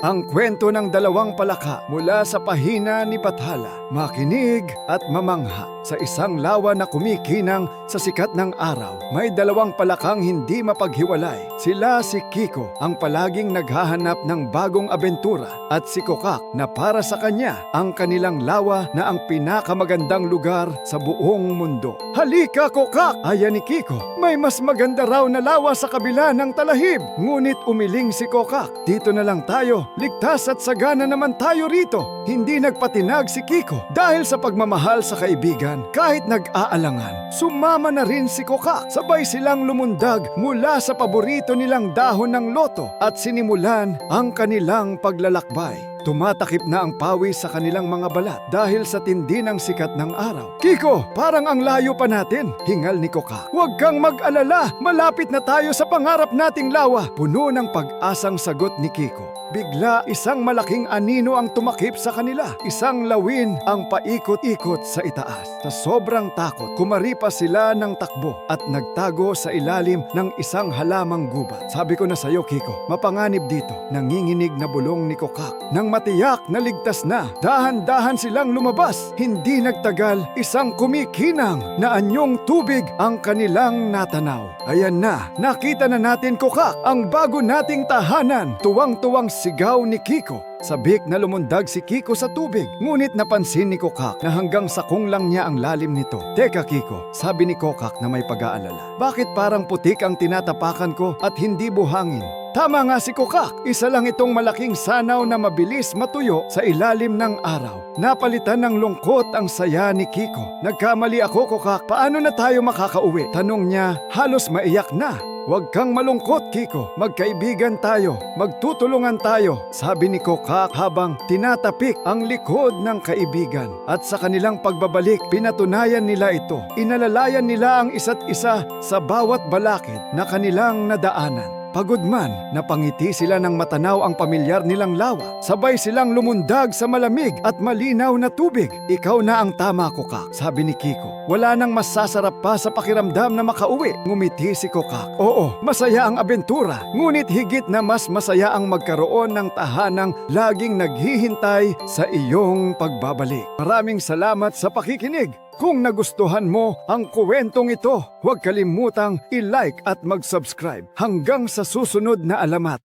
Ang kwento ng dalawang palaka mula sa pahina ni Bathala. Makinig at mamangha. Sa isang lawa na kumikinang sa sikat ng araw, may dalawang palakang hindi mapaghiwalay. Sila si Kiko, ang palaging naghahanap ng bagong abentura, at si Kokak na para sa kanya ang kanilang lawa na ang pinakamagandang lugar sa buong mundo. Halika, Kokak! Ayan ni Kiko. May mas maganda raw na lawa sa kabila ng talahib. Ngunit umiling si Kokak. Dito na lang tayo. Ligtas at sagana naman tayo rito. Hindi nagpatinag si Kiko dahil sa pagmamahal sa kaibigan. Kahit nag-aalangan, sumama na rin si Kokak. Sabay silang lumundag mula sa paborito nilang dahon ng loto at sinimulan ang kanilang paglalakbay. Tumatakip na ang pawis sa kanilang mga balat dahil sa tindi ng sikat ng araw. Kiko, parang ang layo pa natin, hingal ni Kokak. Huwag kang mag-alala, malapit na tayo sa pangarap nating lawa. Puno ng pag-asang sagot ni Kiko. Bigla isang malaking anino ang tumakip sa kanila. Isang lawin ang paikot-ikot sa itaas. Sa sobrang takot, kumaripas sila ng takbo at nagtago sa ilalim ng isang halamang gubat. Sabi ko na sa'yo, Kiko, mapanganib dito. Nanginginig na bulong ni Kokak. Nang matiyak na ligtas na, dahan-dahan silang lumabas. Hindi nagtagal, isang kumikinang na anyong tubig ang kanilang natanaw. Ayan na, nakita na natin, Kokak, ang bago nating tahanan. Tuwang-tuwang sigaw ni Kiko. Sabik na lumundag si Kiko sa tubig. Ngunit napansin ni Kokak na hanggang sakong lang niya ang lalim nito. Teka, Kiko, sabi ni Kokak na may pag-aalala. Bakit parang putik ang tinatapakan ko at hindi buhangin? Tama nga si Kokak. Isa lang itong malaking sanaw na mabilis matuyo sa ilalim ng araw. Napalitan ng lungkot ang saya ni Kiko. Nagkamali ako, Kokak. Paano na tayo makakauwi? Tanong niya, halos maiyak na. Huwag kang malungkot, Kiko. Magkaibigan tayo. Magtutulungan tayo, sabi ni Kokak habang tinatapik ang likod ng kaibigan. At sa kanilang pagbabalik, pinatunayan nila ito. Inalalayan nila ang isa't isa sa bawat balakid na kanilang nadaanan. Pagod man, napangiti sila ng matanaw ang pamilyar nilang lawa. Sabay silang lumundag sa malamig at malinaw na tubig. Ikaw na ang tama, Kokak, sabi ni Kiko. Wala nang masasarap pa sa pakiramdam na makauwi. Ngumiti si Kokak. Oo, masaya ang abentura. Ngunit higit na mas masaya ang magkaroon ng tahanang laging naghihintay sa iyong pagbabalik. Maraming salamat sa pakikinig. Kung nagustuhan mo ang kwentong ito, huwag kalimutang i-like at mag-subscribe. Hanggang sa susunod na alamat.